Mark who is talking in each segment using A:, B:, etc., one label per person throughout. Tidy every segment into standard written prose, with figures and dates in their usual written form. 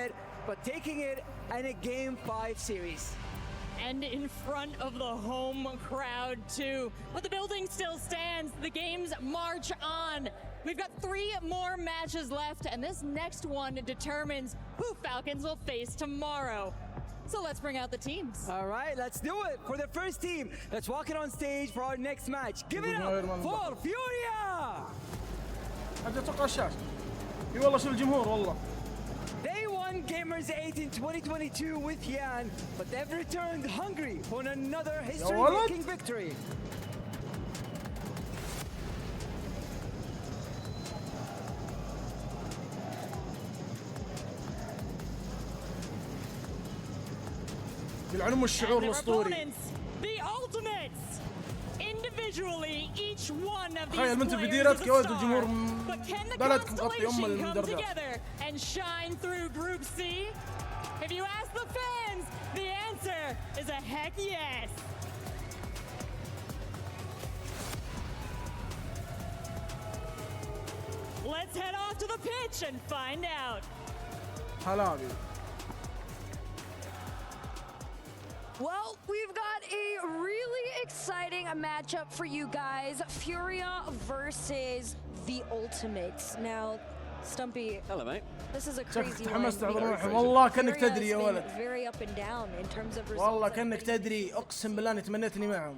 A: it, but taking it in a Game 5 series.
B: And in front of the home crowd too. But the building still stands. The games march on. We've got 3 more matches left, and this next one determines who Falcons will face tomorrow. So let's bring out the teams.
A: All right, let's do it. For the first team, let's walk it on stage for our next match. Give it up for FURIA!
C: حاجة أتوقع الشاشة. اي والله شو الجمهور والله.
A: They won Gamers 8 in 2022 with Yan, but they've returned hungry for another history-making victory.
C: يلعنون الشعور الأسطوري.
B: The Ultimates. Individually, each one of these
C: تخيل انت في ديرتك يا ولد الجمهور بلدك مغطي المدرجات.
B: And shine through Group C. If you ask the fans, the answer is a heck yes. Let's head off to the pitch and find out.
C: حلابي.
D: Well, we've got a really exciting matchup for you guys. FURIA versus the Ultimates. Now, Stumpy.
E: Hello, mate.
D: This is a crazy
C: تحمست
D: one.
C: والله كأنك تدري يا ولد.
D: Very up and down in terms of results.
C: والله كأنك تدري أقسم بالله أني تمنيتني معهم.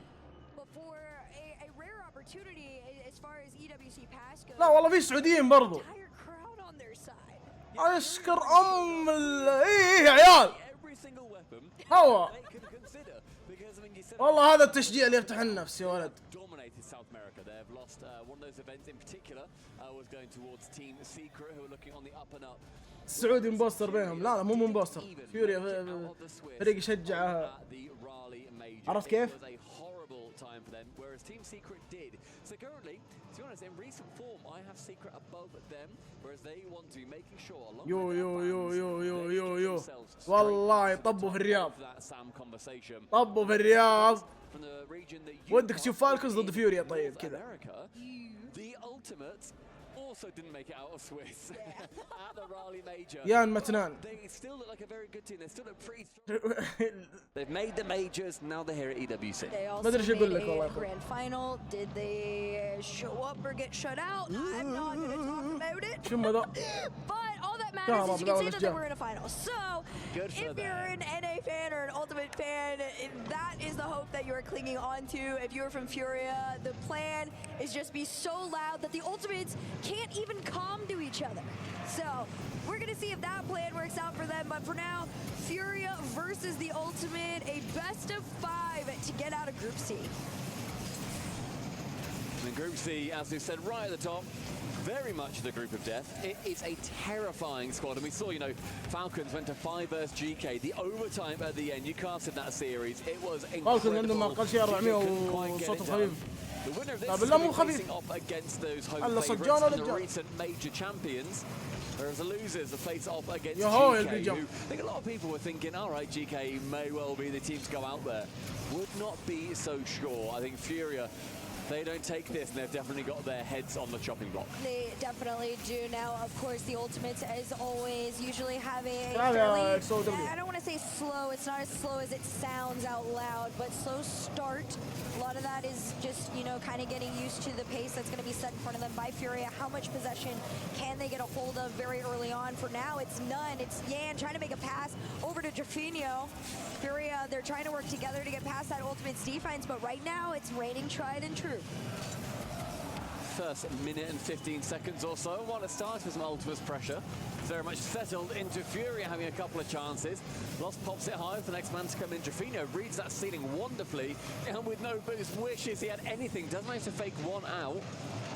D: But for a rare opportunity as far as EWC pass goes.
C: لا والله في سعوديين برضو.
D: Entire crowd on their side.
C: أشكر إيه يا عيال. هوا. والله هذا التشجيع اللي يفتح النفس يا ولد. السعودي مبوستر بينهم. لا مو مبوستر. فيوريا فريق يشجع. عرفت كيف؟
E: time for them, whereas Team Secret did. So currently, to be honest, in recent form, I have Secret above them, whereas they want to be making sure.
C: يو والله طبوا في الرياض. طبوا في الرياض. ودك تشوف فالكونز ضد فيوريا طيب كذا.
E: Also didn't make it out of Swiss at the Raleigh Major.
C: Yan Matnan.
E: They still look like a very good team. They still look pretty They've made the majors, now they're here at EWC.
D: They also made a grand final. Did they show up or get shut out? I'm not going to talk about it. But all that matters is you can say that they were in a final. So, if you're an NA fan or an Ultimate fan, that is the hope that you're clinging on to. If you're from FURIA, the plan is just be so loud that the Ultimates can't even calm to each other. So we're gonna see if that plan works out for them. But for now, FURIA versus the Ultimate, a best of 5 to get out of Group C.
E: In Group C, as we said right at the top, very much the group of death. It is a terrifying squad, and we saw, you know, Falcons went to 5 versus GK. The overtime at the end, you casted that series. It was incredible. The winner of this is going to be facing off against those home favourites and the recent major champions, whereas the losers are face off against GK, who I think a lot of people were thinking, all right, GK may well be the team to go out there. Would not be so sure. I think FURIA, they don't take this, and they've definitely got their heads on the chopping block.
D: They definitely do. Now, of course, the Ultimates, as always, usually have a fairly, I don't want to say slow, it's not as slow as it sounds out loud, but slow start. A lot of that is just, you know, kind of getting used to the pace that's going to be set in front of them by FURIA. How much possession can they get a hold of very early on? For now, it's none. It's Yan trying to make a pass over to Jaffinho. FURIA, they're trying to work together to get past that Ultimates defense, but right now, it's raining tried and true.
E: First minute and 15 seconds or so. While it starts with some Ultimates pressure, it's very much settled into FURIA, having a couple of chances. Lost pops it high for the next man to come in. Jaffinho reads that ceiling wonderfully, and with no boost wishes he had anything. Doesn't manage to fake one out.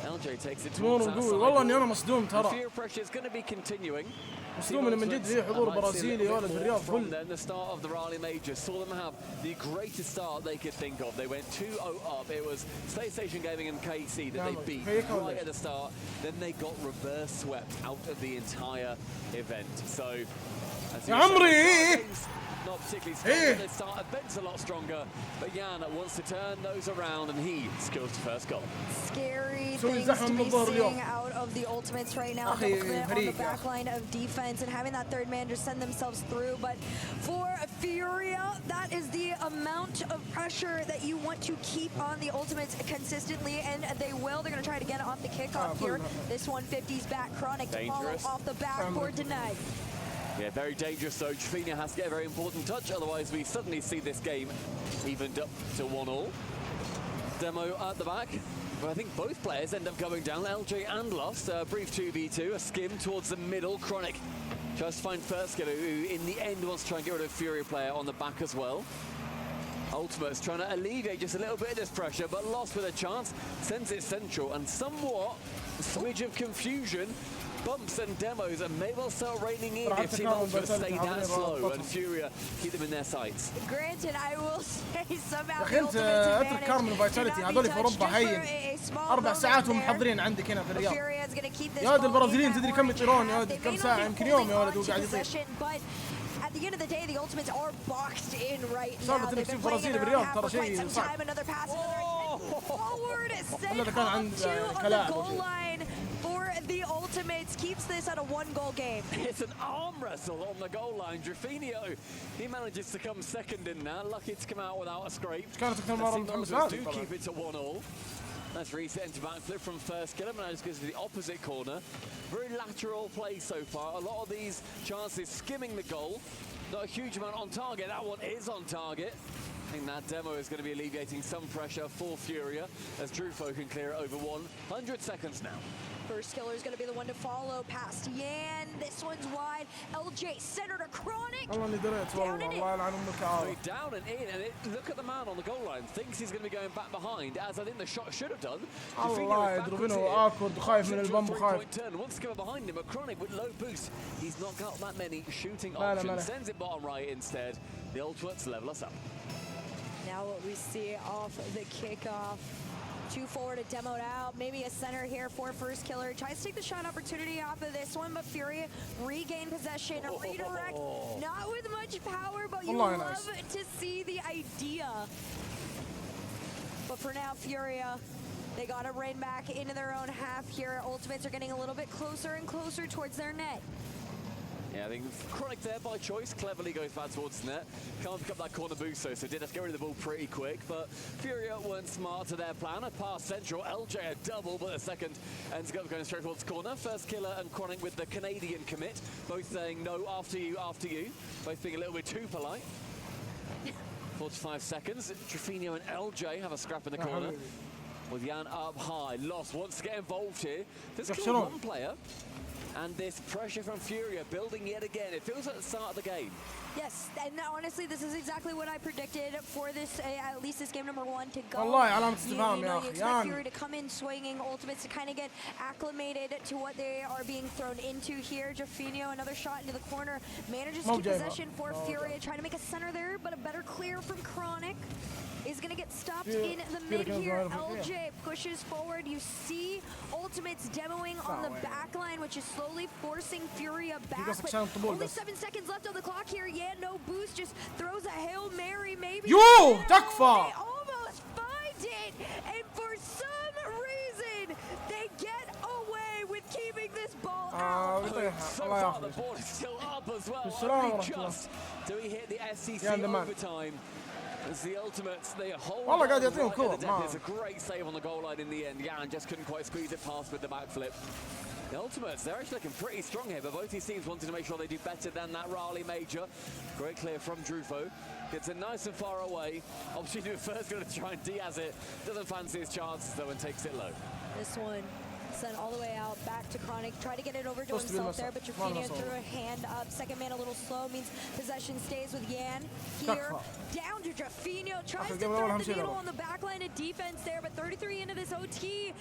E: LJ takes it towards that side.
C: والله اني انا مصدوم ترى.
E: The fear pressure is going to be continuing.
C: مصدوم انه من جد في حضور برازيلي يا ولد في الرياض
E: From then, the start of the Raleigh Major saw them have the greatest start they could think of. They went 2-0 up. It was Space Station Gaming and KC that they beat right at the start. Then they got reverse swept out of the entire event. So
C: يا عمري
E: Not particularly strong. They start a bit a lot stronger, but Jan wants to turn those around, and he scores the first goal.
D: Scary things to be seeing out of the Ultimates right now. On the back line of defense and having that third man just send themselves through. But for FURIA, that is the amount of pressure that you want to keep on the Ultimates consistently, and they will. They're going to try to get off the kickoff here. This 150's back. Chronic to follow off the backboard tonight.
E: Yeah, very dangerous, so Trifina has to get a very important touch, otherwise we suddenly see this game evened up to 1-1. Demo at the back, but I think both players end up going down, LJ and Lost. A brief 2v2, a skim towards the middle. Chronic tries to find FirstKiller, who in the end wants to try and get rid of FURIA player on the back as well. Ultimate's trying to alleviate just a little bit of this pressure, but Lost with a chance, sends it central, and somewhat a smidge of confusion. Bumps and demos, and may well start raining in if Team Ultimate stay that slow and FURIA keep them in their sights.
D: Granted, I will say somehow
C: يا أخي أنت اترك كارمن وفيتاليتي هذول في أوروبا هين 4 ساعات وهم محضرين عندك هنا في الرياض. يا ولد البرازيليين تدري كم يطيرون يا ولد كم ساعة يمكن يوم يا ولد وقاعد يطير.
D: At the end of the day, the Ultimates are boxed in right now. They've been playing
C: برازيلي
D: it
C: بالرياض
D: around
C: ترى
D: for quite
C: شيء
D: some
C: صعب.
D: time. Another pass, forward, sent
C: هذا كان عند
D: to the goal line for the Ultimates. Keeps this at a 1-goal game.
E: It's an arm wrestle on the goal line. Drafinio, he manages to come second in that. Lucky to come out without a scrape. Do keep it to 1-1. That's reset into backflip from FirstKiller, but now just goes to the opposite corner. Very lateral play so far. A lot of these chances skimming the goal. Not a huge amount on target. That one is on target. I think that demo is going to be alleviating some pressure for FURIA as Drufo can clear it over 100 seconds now.
D: FirstKiller is going to be the one to follow past Yan. This one's wide. LJ centered a Chronic.
C: Down and
E: in, and look at the man on the goal line. Thinks he's going to be going back behind, as I think the shot should have done.
C: الله يضربينه awkward وخايف من البمب وخايف.
E: Wants to go behind him, but Chronic with low boost. He's not got that many shooting options. Sends it bottom right instead. The Ultimates level us up.
D: Now what we see off the kickoff. 2 forward, a demoed out, maybe a center here for FirstKiller. Tries to take the shot opportunity off of this one, but FURIA regain possession, a redirect, not with much power, but you love to see the idea. But for now, FURIA, they got to rain back into their own half here. Ultimates are getting a little bit closer and closer towards their net.
E: Yeah, I think Chronic there by choice, cleverly goes back towards the net. Can't pick up that corner boost, so did have to get rid of the ball pretty quick, but FURIA weren't smart to their plan. A pass central, LJ a double, but the second ends up going straight towards the corner. FirstKiller and Chronic with the Canadian commit, both saying no, after you, both being a little bit too polite. 45 seconds, Trifino and LJ have a scrap in the corner. With Jan up high, Lost wants to get involved here. There's still one player. And this pressure from FURIA building yet again. It feels like the start of the game.
D: Yes, and honestly, this is exactly what I predicted for this, at least this game number 1 to go.
C: والله علامة استفهام يا أخي.
D: You expect FURIA to come in swinging, Ultimates to kind of get acclimated to what they are being thrown into here. Jaffinio, another shot into the corner, manages to keep possession for FURIA, trying to make a center there, but a better clear from Chronic. Is going to get stopped in the mid here. LJ pushes forward. You see Ultimates demoing on the back line, which is slowly forcing FURIA back. But only 7 seconds left on the clock here. Yeah, no boost. Just throws a Hail Mary, maybe.
C: Yo, تكفى.
D: They almost find it. And for some reason, they get away with keeping this ball out.
E: So far, the ball is still up as well. Only just do we hit the SCC overtime. As the Ultimates, they hold on right at the death. It's a great save on the goal line in the end. Jan just couldn't quite squeeze it past with the backflip. The Ultimates, they're actually looking pretty strong here, but both these teams wanted to make sure they do better than that Raleigh Major. Great clear from Drufo. Gets it nice and far away. Obviously, first going to try and Diaz it. Doesn't fancy his chances, though, and takes it low.
D: This one sent all the way out, back to Chronic. Tried to get it over to himself there, but Jaffinio threw a hand up. Second man a little slow, means possession stays with Yan. Here, down to Jaffinio. Tries to thread the needle on the back line of defense there, but 33 into this OT.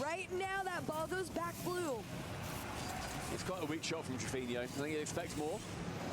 D: Right now, that ball goes back blue.
E: It's quite a weak shot from Jaffinio. I think he expects more.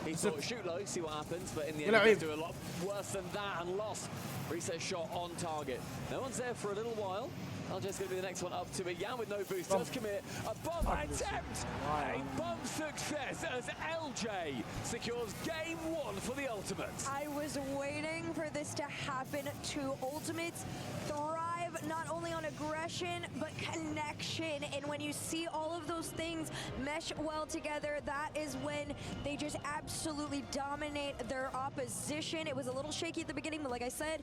E: He thought shoot low, see what happens, but in the end, he's doing a lot worse than that and lost. Reset shot on target. No one's there for a little while. LJ's going to be the next one up to it. Yan with no boost does commit a bomb attempt. A bomb success as LJ secures game 1 for the Ultimates.
D: I was waiting for this to happen to Ultimates. Thrive not only on aggression, but connection. And when you see all of those things mesh well together, that is when they just absolutely dominate their opposition. It was a little shaky at the beginning, but like I said,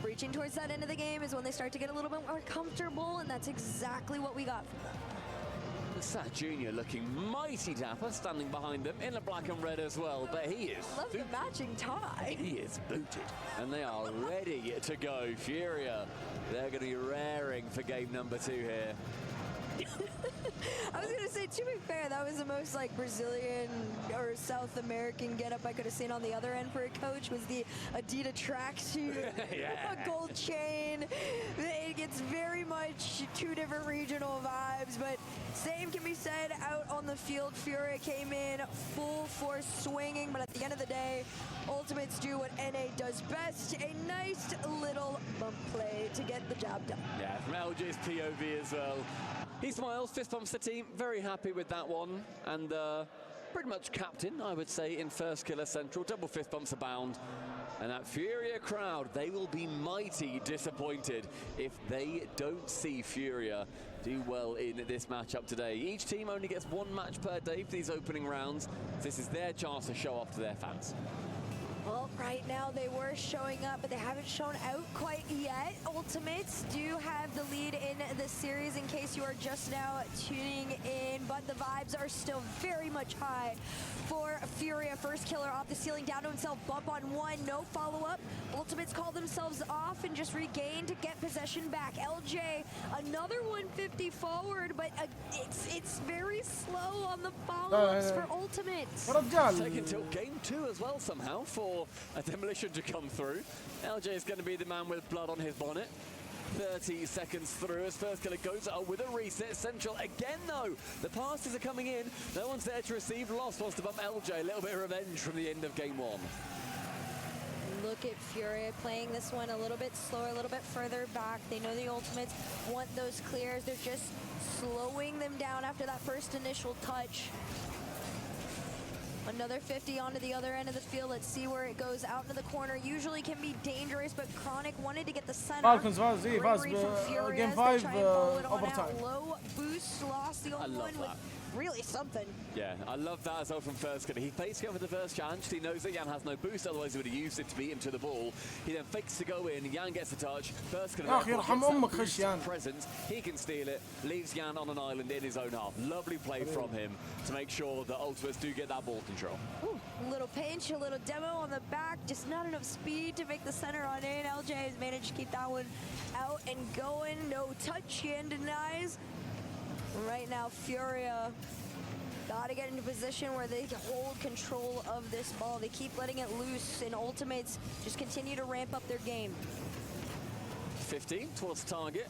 D: reaching towards that end of the game is when they start to get a little bit more comfortable, and that's exactly what we got from them.
E: Sat Jr. looking mighty dapper, standing behind them in a black and red as well, but he is
D: Love the matching tie.
E: He is booted, and they are ready to go. Furia, they're going to be raring for game number 2 here.
D: I was going to say, to be fair, that was the most like Brazilian or South American getup I could have seen on the other end for a coach, was the Adidas tracksuit, a gold chain. It gets very much 2 different regional vibes, but same can be said out on the field. Furia came in full force swinging, but at the end of the day, Ultimates do what NA does best, a nice little bump play to get the job done.
E: Yeah, from LJ's POV as well. He smiles, fist bumps the team, very happy with that one, and pretty much captain, I would say, in First Killer Central. Double fist bumps abound, and that Furia crowd, they will be mighty disappointed if they don't see Furia do well in this matchup today. Each team only gets 1 match per day for these opening rounds. This is their chance to show off to their fans.
D: Well, right now they were showing up, but they haven't shown out quite yet. Ultimates do have the lead in the series in case you are just now tuning in, but the vibes are still very much high for Furia. First killer off the ceiling, down to himself, bump on 1, no follow-up. Ultimates call themselves off and just regain to get possession back. LJ, another 150 forward, but it's very slow on the follow-ups for Ultimates.
E: Taken till game 2 as well somehow for a demolition to come through. LJ is going to be the man with blood on his bonnet. 30 seconds through as First Killer goes with a reset. Central again though. The passes are coming in. No one's there to receive. Lost wants to bump LJ. A little bit of revenge from the end of game 1.
D: Look at Furia playing this one a little bit slower, a little bit further back. They know the Ultimates want those clears. They're just slowing them down after that first initial touch. Another 50 onto the other end of the field. Let's see where it goes. Out into the corner. Usually can be dangerous, but Chronic wanted to get the center.
C: Falcons فاز game 5 overtime.
D: Low boost, lost the old one with really something.
E: Yeah, I love that as well from First Killer. He fakes going for the first chance. He knows that Yan has no boost, otherwise he would have used it to beat him to the ball. He then fakes to go in. Yan gets the touch. First Killer presence. He can steal it. Leaves Yan on an island in his own half. Lovely play from him to make sure that Ultimates do get that ball control.
D: Ooh, a little pinch, a little demo on the back. Just not enough speed to make the center on in. LJ has managed to keep that one out and going. No touch. Yan denies. Right now, Furia got to get into position where they can hold control of this ball. They keep letting it loose, and Ultimates just continue to ramp up their game.
E: 15 towards target.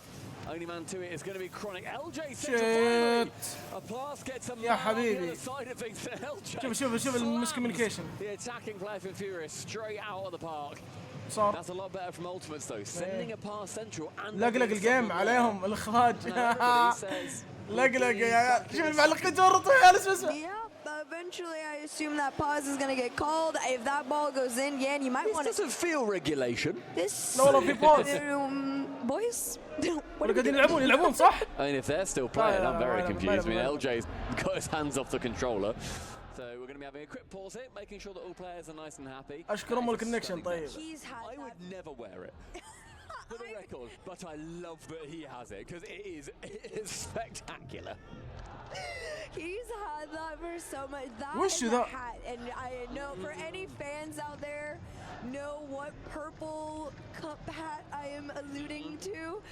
E: Only man to it is going to be Chronic. LJ finally. A pass gets a man on the other side of things. LJ
C: شوف المسكوميونيكيشن.
E: The attacking player from Furia straight out of the park. That's a lot better from Ultimates though. Sending a pass central and
C: لقلق الجيم عليهم الاخراج. لقلق يا عيال. شوف المعلقين تورطوا يا عيال اسمع.
D: Yeah, eventually I assume that pause is going to get called. If that ball goes in, Yan, you might want to...
E: This doesn't feel regulation.
D: This...
C: No, في pause.
D: Boys?
C: قاعدين يلعبون صح؟
E: I mean, if they're still playing, I'm very confused. I mean, LJ's got his hands off the controller. So we're going to be having a quick pause here, making sure that all players are nice and happy.
C: أشكر أم الكونكشن طيب.
E: I would never wear it. For the record, but I love that he has it because it is spectacular.
D: He's had that for so much. That
C: Wish
D: and the hat, and I know for any fans out there know what purple cup hat I am alluding to.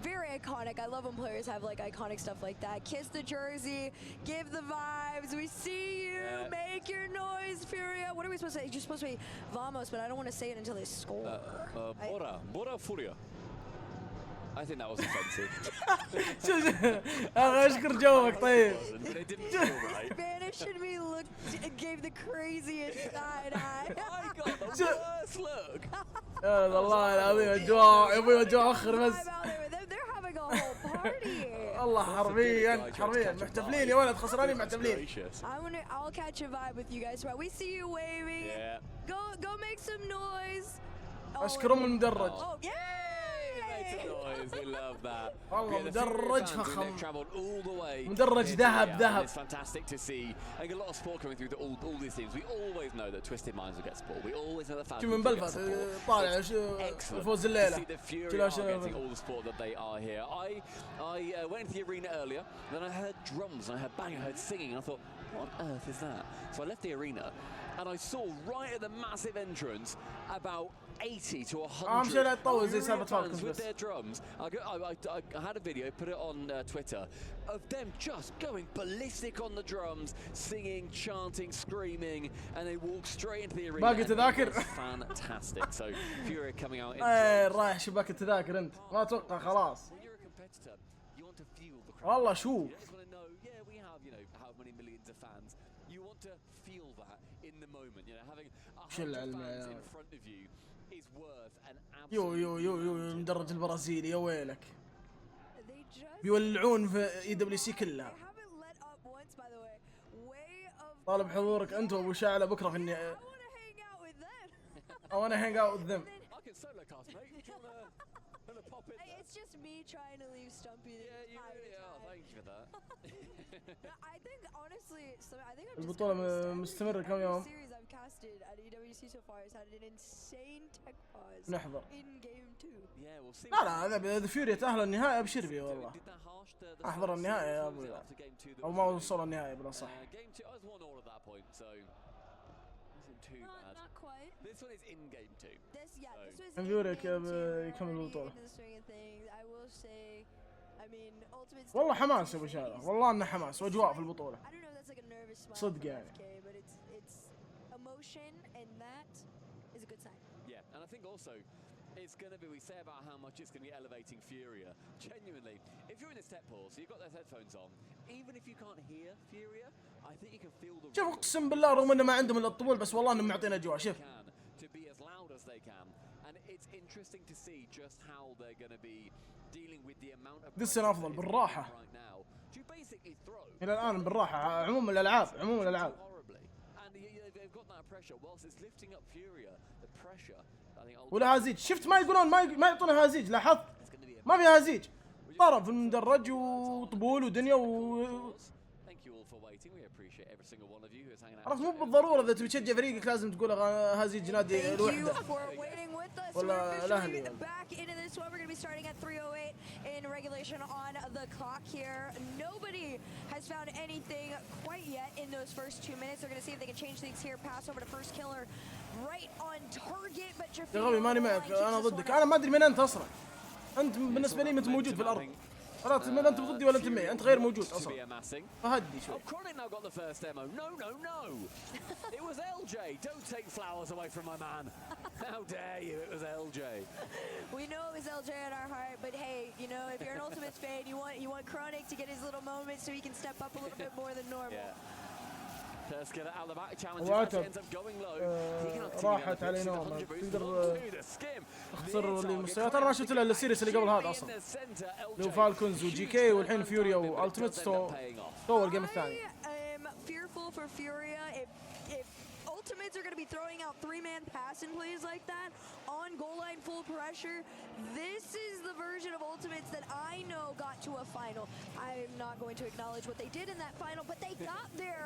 D: Very iconic. I love when players have like iconic stuff like that. Kiss the jersey, give the vibes. We see you. Make your noise, Furia. What are we supposed to say? You're supposed to be vamos, but I don't want to say it until they score.
E: Bora Furia. I think that was offensive.
C: أشكر جوابك طيب.
E: But it didn't feel right.
D: Spanish in me gave the craziest side eye.
E: I got the worst look.
C: يا الله العظيم أجواء يبي أجواء آخر بس.
D: They're
C: والله حرفيا محتفلين يا ولد خسرانين محتفلين.
D: I'll catch a vibe with you guys. We see you waving. Go make some noise.
C: اشكرهم المدرج. والله مدرج فخم. مدرج ذهب. شو من بلفت طالع فوز الليلة.
E: I went into the arena earlier, then I heard drums, and I heard banging, I heard singing, and I thought, what on earth is that? So I left the arena, and I saw right at the massive entrance about 80 to 100 fans with their drums. I had a video, put it on Twitter, of them just going ballistic on the drums, singing, chanting, screaming, and they walked straight into the arena.
C: باقي تذاكر.
E: Fantastic. So FURIA coming out in.
C: رايح شباك التذاكر انت. ما اتوقع خلاص. والله شوف. شو العلم يو مدرج البرازيلي يا ويلك. بيولعون في EWC كلها. طالب حضورك انت وابو شعله بكره في النهايه. I wanna hang out with them.
D: It's just me trying to leave Stumpy.
E: Yeah, you really are. Thank you for that.
D: I think honestly, I think
C: البطولة مستمرة كم يوم؟
D: I've casted at EWC so far has had an insane tech pause.
C: نحضر.
D: In game 2.
E: Yeah, we'll see.
C: لا هذا فيوريا تأهل النهائي أبشر بيه والله. أحضر النهائي يا أبو أو ما وصل النهائي بلا صح.
E: Game 2 I was 1-1 at that point, so isn't too bad.
D: Not quite.
E: This one is in game 2.
D: This was.
C: فيوريا يكمل البطولة.
D: I will say, I mean, ultimate.
C: والله حماس يا أبو شعله، والله إنه حماس وأجواء في البطولة. صدق يعني.
D: It's emotion, and that is a good sign.
E: Yeah, and I think also it's going to be, we say about how much it's going to be elevating FURIA. Genuinely, if you're in the step pause, so you've got those headphones on, even if you can't hear FURIA, I think you can feel the.
C: شوف اقسم بالله رغم انه ما عندهم الا الطبول بس والله انهم معطينا اجواء شوف.
E: To be as loud as they can, and it's interesting to see just how they're going to be dealing with the amount of.
C: this افضل بالراحة.
E: Right now, to basically throw.
C: إلى الآن بالراحة عموم الألعاب
E: And they've got that pressure whilst it's lifting up FURIA. The pressure.
C: ولا هازيج شفت ما يقولون ما يعطونا هازيج لاحظت ما في هازيج ضرب في المدرج وطبول ودنيا عرفت مو بالضرورة إذا تبي تشجع فريقك لازم تقول هازيج نادي الوحدة ولا الأهلي.
D: In regulation on the clock here. Nobody has found anything quite yet in those first 2 minutes. They're going to see if they can change things here. Pass over to first killer right on target. But
C: يا غبي ماني معك أنا ضدك أنا ما أدري من أنت أصلا. أنت بالنسبة لي أنت موجود في الأرض. خلاص من أنت ضدي ولا أنت معي أنت غير موجود أصلا. فهدي شوي.
E: Chronic now got the first demo. No. It was LJ. Don't take flowers away from my man. How dare you? It was LJ.
D: We know it was LJ in our heart, but hey, you know, if you're an Ultimates fan, you want Chronic to get his little moment so he can step up a little bit more than normal.
E: First killer out the back challenge ends up going low.
C: راحت علي نوم تقدر تخسر المستويات. انا ما شفت الا السيريس اللي قبل هذا اصلا لو فالكونز وجي كي والحين فيوريا والتيميت تو الجيم الثاني.
D: Fearful for FURIA if Ultimates are going to be throwing out 3-man pass and plays like that on goal line full pressure. This is the version of Ultimates that I know got to a final. I'm not going to acknowledge what they did in that final, but they got there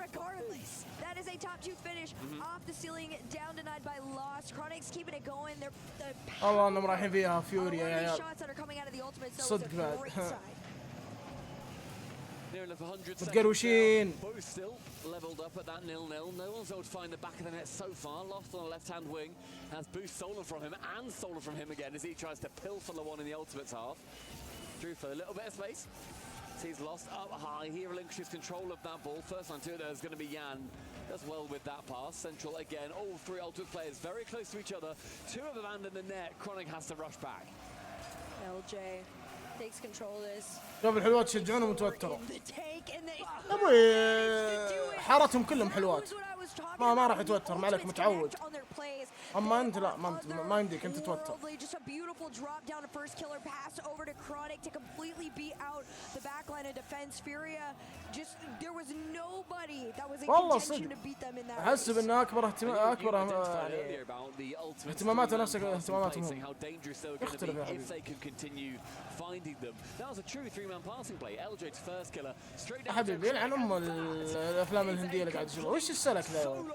D: regardless. That is a top 2 finish off the ceiling, down denied by loss. Chronic's keeping it going. They're
C: الله انهم رايحين فيها فيوريا يا عيال.
D: shots that are coming out of the Ultimates
C: صدق بعد.
E: متقروشين. Both still leveled up at that 0-0. No one's able to find the back of the net so far. Lost on the left-hand wing. Has Boost stolen from him and stolen from him again as he tries to pilfer the one in the Ultimates half. Drew for a little bit of space. He's lost up high. He relinquishes control of that ball. First line to it is going to be Jan. Does well with that pass. Central again. All 3 Ultimate players very close to each other. 2 of them and in the net. Chronic has to rush back.
D: LJ takes control of this.
C: شوف الحلوات يشجعونهم وتوتروا. ابوي حارتهم كلهم حلوات. ما راح يتوتر، ما عليك متعود. اما انت لا، ما يمديك انت تتوتر. والله صدق احسب انه اكبر اهتماماته نفسك اهتماماتهم هم. يختلف يا حبيبي. حبيبي يلعن ام الافلام الهنديه اللي قاعد يشوفها. وش السلك ذا؟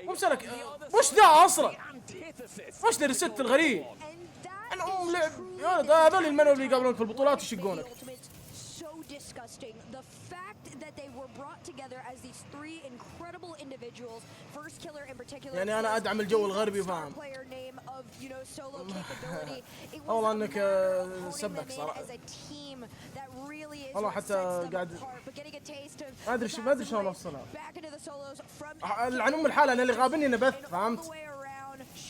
C: مو سلك، وش ذا اصلا؟ وش ذا الست الغريب؟ انا ام لعب يا ولد. هذول المنو اللي يقابلونك في البطولات يشقونك.
D: Disgusting. The fact that they were brought together as these three incredible individuals, FURIA in particular.
C: يعني أنا أدعم الجو الغربي وفاهم. والله إنك سبك صراحة. والله حتى قاعد ما أدري شلون أوصلها. عن أم الحالة أنا اللي غابني نبث، فهمت؟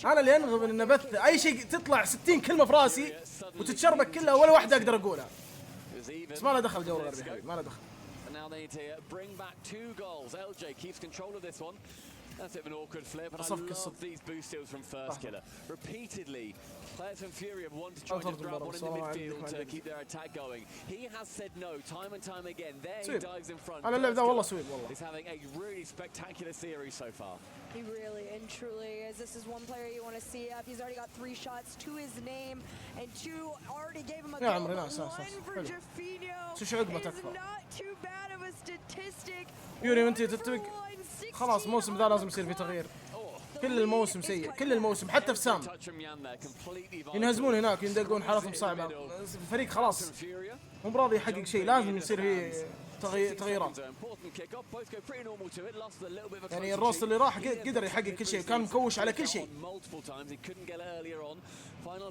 C: أنا اللي أنغب النبث، أي شيء تطلع 60 كلمة في راسي وتتشربك كلها ولا واحدة أقدر أقولها. بس ما له دخل جو الغربي حبيبي، ما له دخل.
E: That's a bit of an awkward flip, and I love these boost steals from FIRSTKILLER. Repeatedly, players from FURIA want to try to grab one in the midfield to keep their attack going. He has said no time and time again. There he dives in front.
C: أنا اللعب ذا والله سويب والله.
E: He's having a really spectacular series so far.
D: He really and truly is. This is one player you want to see up. He's already got 3 shots to his name, and 2 already gave him a goal. One for Jaffinho. Is not too bad of a statistic.
C: يوري وانت تتفق خلاص الموسم ذا لازم يصير في تغيير. كل الموسم سيء، كل الموسم حتى في سام ينهزمون هناك يندقون حالتهم صعبة. الفريق خلاص مو براضي يحقق شيء، لازم يصير فيه تغييرات. يعني الروست اللي راح قدر يحقق كل شيء، كان مكوش على كل شيء.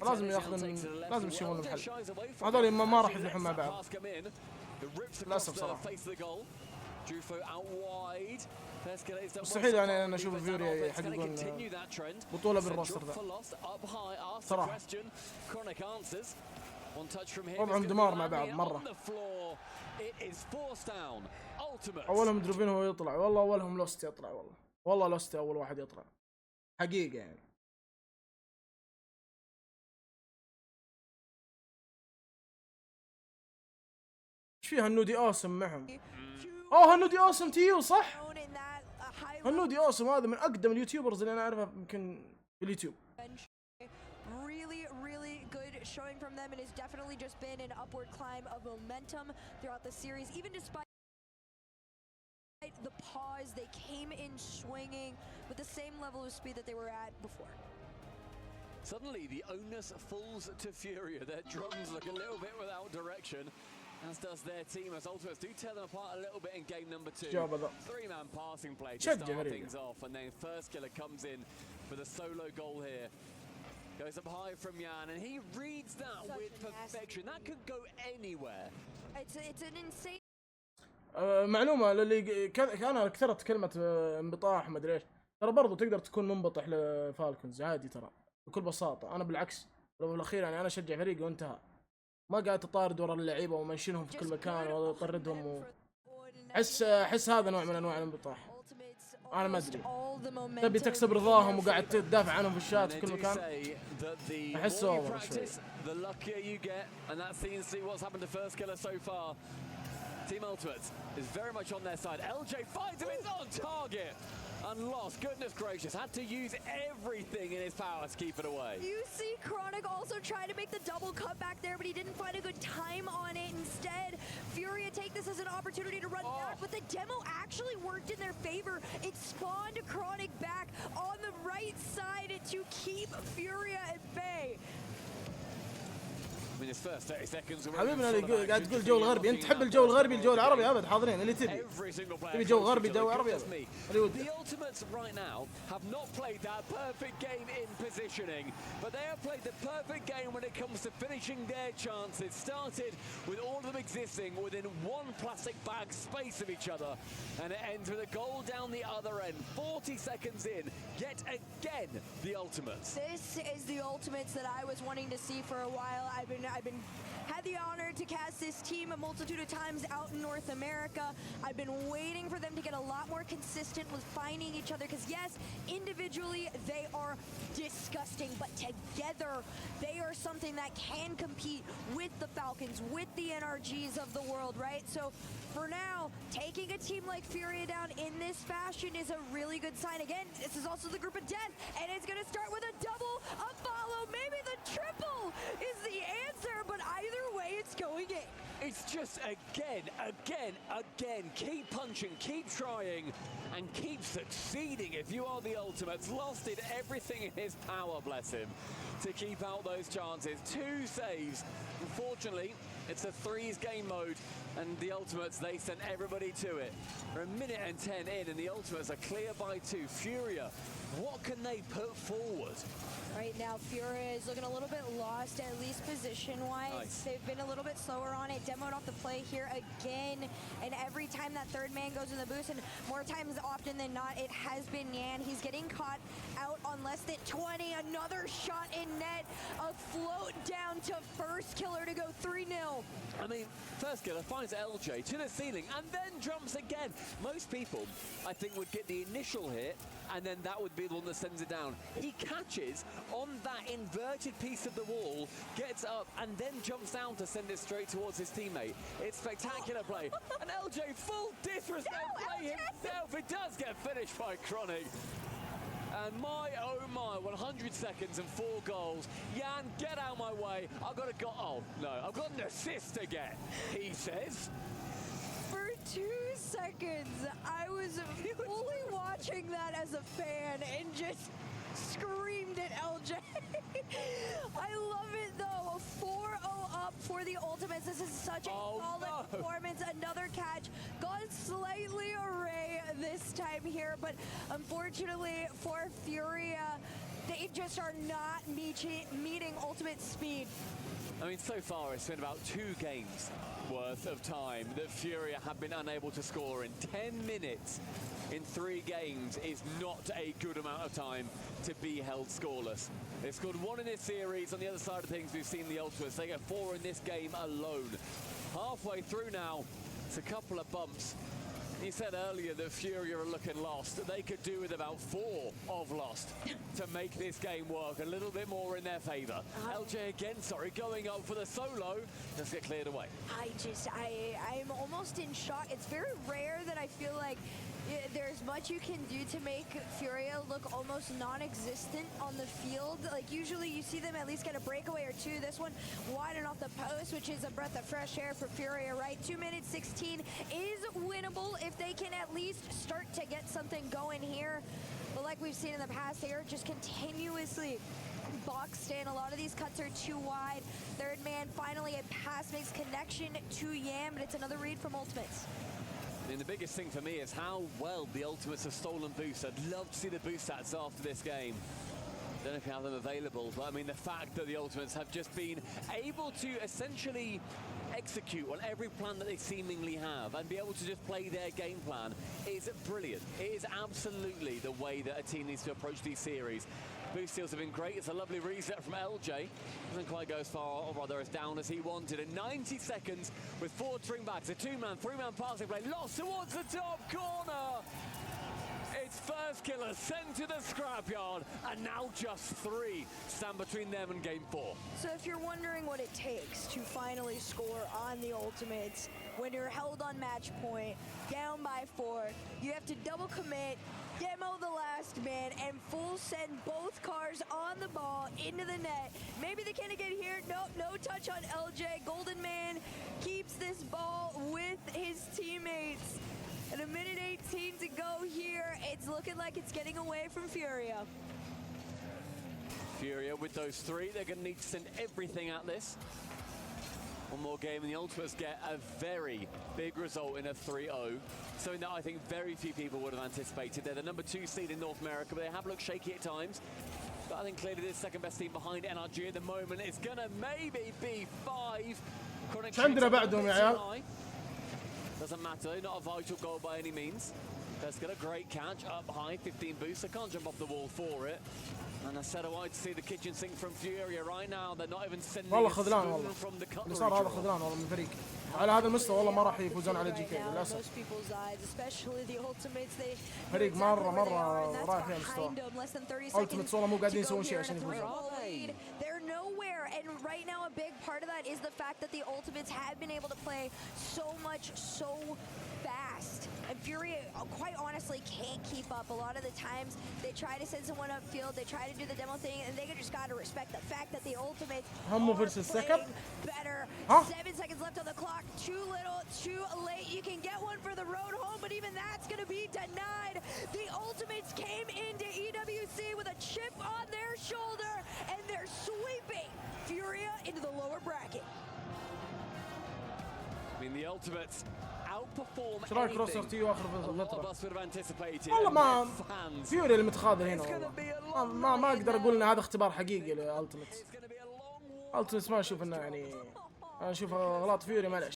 C: لازم لازم يشوفون الحل. هذول ما راح يفلحون مع بعض للاسف صراحة. مستحيل يعني انا اشوف فيوريا يحققون بطولة بالروستر ذا صراحة. وضعهم دمار مع بعض مرة. اولهم دروبين هو يطلع والله، اولهم لوست يطلع والله لوست اول واحد يطلع حقيقة يعني. ايش فيها النودي اوسم معهم؟ هالنودي اوسم تيو صح؟ هالنودي اوسم هذا من اقدم اليوتيوبرز اللي انا اعرفها يمكن في اليوتيوب.
D: Really good showing from them, and it's definitely just been an upward climb of momentum throughout the series, even despite the pause. They came in swinging with the same level of speed that they were at before.
E: Suddenly the onus falls to FURIA. Their drums look a little bit without direction, as does their team, as Ultimates do tear them apart a little bit in game number 2. 3-man passing play to start things off, and then FIRSTKILLER comes in for the solo goal here. Goes up high from Jan, and he reads that with perfection. That could go anywhere.
D: It's an insane.
C: معلومة للي كان كثرت كلمة انبطاح ما ادري ايش، ترى برضو تقدر تكون منبطح لفالكونز عادي ترى بكل بساطة. انا بالعكس لو الاخير يعني انا اشجع فريقي وانتهى، ما قاعد تطارد ورا اللعيبة ومنشنهم في كل مكان واطردهم احس هذا نوع من انواع الانبطاح. انا ما ادري تبي تكسب رضاهم وقاعد تدافع عنهم في الشات في كل مكان، احس اوفر شوي.
E: Team Ultimates is very much on their side. LJ finds him, it's on target. And lost, goodness gracious, had to use everything in his power to keep it away.
D: You see Chronic also trying to make the double cut back there, but he didn't find a good time on it. Instead, FURIA take this as an opportunity to run back, but the demo actually worked in their favor. It spawned Chronic back on the right side to keep FURIA at bay.
C: حبيبنا اللي قاعد تقول جو الغربي، انت تحب الجو الغربي الجو العربي ابد حاضرين اللي تبي جو غربي جو عربي ابد.
E: The Ultimates right now have not played that perfect game in positioning, but they have played the perfect game when it comes to finishing their chances. Started with all of them existing within one plastic bag space of each other, and it ends with a goal down the other end. 40 seconds in, yet again the Ultimates.
D: This is the Ultimates that I was wanting to see for a while. had the honor to cast this team a multitude of times out in North America. I've been waiting for them to get a lot more consistent with finding each other, because yes, individually they are disgusting, but together they are something that can compete with the Falcons, with the NRGs of the world, right? So for now, taking a team like FURIA down in this fashion is a really good sign. Again, this is also the group of death, and it's going to start with a double, a follow, maybe the triple is the answer, but either way, it's going in.
E: It's just again, keep punching, keep trying, and keep succeeding. If you are the Ultimates, Lost did everything in his power, bless him, to keep out those chances. 2 saves. Unfortunately, it's a threes game mode, and the Ultimates, they sent everybody to it. We're a minute and 10 in, and the Ultimates are clear by 2. FURIA, what can they put forward?
D: Right now, FURIA is looking a little bit lost, at least position-wise.
E: Nice.
D: They've been a little bit slower on it. Demoed off the play here again, and every time that third man goes in the boost, and more times often than not, it has been Yan. He's getting caught out on less than 20. Another shot in net. A float down to first killer to go 3-0.
E: I mean, first killer finds LJ to the ceiling and then jumps again. Most people, I think, would get the initial hit, and then that would be the one that sends it down. He catches on that inverted piece of the wall, gets up, and then jumps down to send it straight towards his teammate. It's spectacular play. And LJ, full disrespect play himself. It does get finished by Chronic. And my, oh my, 100 seconds and 4 goals. Yan, get out of my way. I've got a goal. Oh, no, I've got an assist again, he says.
D: For 2 seconds, I was fully watching that as a fan and just screamed at LJ. I love it though. 4-0 up for the Ultimates. This is such a solid performance. Another catch. Gone slightly array this time here, but unfortunately for FURIA, they just are not meeting ultimate speed.
E: I mean, so far it's been about 2 games worth of time that FURIA have been unable to score in. 10 minutes in 3 games is not a good amount of time to be held scoreless. They've scored 1 in this series. On the other side of things, we've seen the Ultimates. They get 4 in this game alone. Halfway through now, it's a couple of bumps. You said earlier that FURIA are looking lost. They could do with about 4 of lost to make this game work a little bit more in their favor. LJ again, going up for the solo. Just get cleared away.
D: I'm almost in shock. It's very rare that I feel like there's much you can do to make FURIA look almost non-existent on the field. Like, usually you see them at least get a breakaway or 2. This one wide and off the post, which is a breath of fresh air for FURIA, right? 2 minutes 16 is winnable if they can at least start to get something going here. But like we've seen in the past, they are just continuously boxed in. A lot of these cuts are too wide. Third man, finally a pass makes connection to Yan, but it's another read from Ultimates.
E: I mean, the biggest thing for me is how well the Ultimates have stolen boosts. I'd love to see the boost stats after this game. Don't know if you have them available, but I mean, the fact that the Ultimates have just been able to essentially execute on every plan that they seemingly have and be able to just play their game plan is brilliant. It is absolutely the way that a team needs to approach these series. Boost steals have been great. It's a lovely reset from LJ. Doesn't quite go as far, or rather as down as he wanted. In 90 seconds with 4 string backs, a 2-man, 3-man passing play. Lost towards the top corner. It's first killer sent to the scrapyard, and now just 3 stand between them and game 4.
D: So if you're wondering what it takes to finally score on the Ultimates, when you're held on match point, down by 4, you have to double commit, demo the last man, and full send both cars on the ball into the net. Maybe they can't get here. Nope, no touch on LJ. Golden Man keeps this ball with his teammates. And a minute 18 to go here. It's looking like it's getting away from FURIA.
E: FURIA with those 3, they're going to need to send everything at this. One more game and the Ultimates get a very big result in a 3-0. Something that I think very few people would have anticipated. They're the number 2 seed in North America, but they have looked shaky at times. But I think clearly the second best team behind NRG at the moment is going to maybe be 5.
C: عندنا بعدهم يا عيال.
E: Doesn't matter, not a vital goal by any means. That's got a great catch up high, 15 boosts. I can't jump off the wall for it. And I said I wanted to see the kitchen sink from Furia right now. They're not even sending
C: والله
E: a
C: خذلان
E: spoon
C: والله.
E: from the
C: اللي صار هذا خذلان والله من الفريق. على هذا المستوى والله ما راح يفوزون على جي كي للاسف. فريق مرة رايح فيها مستوى. التيمتس والله مو قاعدين يسوون شيء عشان يفوزون.
D: And right now a big part of that is the fact that the Ultimates have been able to play so fast. And Furia, quite honestly, can't keep up. A lot of the times they try to send someone upfield, they try to do the demo thing, and they just got to respect the fact that the Ultimates are playing better. 7 seconds left on the clock. Too little, too late. You can get one for the road home, but even that's going to be denied. The Ultimates came into EWC with a chip on their shoulder, and they're sweeping Furia into the lower bracket.
E: I mean, the Ultimates outperform
C: شرايك روستر تي اخر
E: a lot of
C: فترة.
E: us would have anticipated.
C: والله ما
E: Fans.
C: فيوري اللي متخاذل هنا والله. ما اقدر اقول ان هذا اختبار حقيقي للالتيميتس. التيمتس ما اشوف انه يعني، انا اشوف غلط فيوري معلش.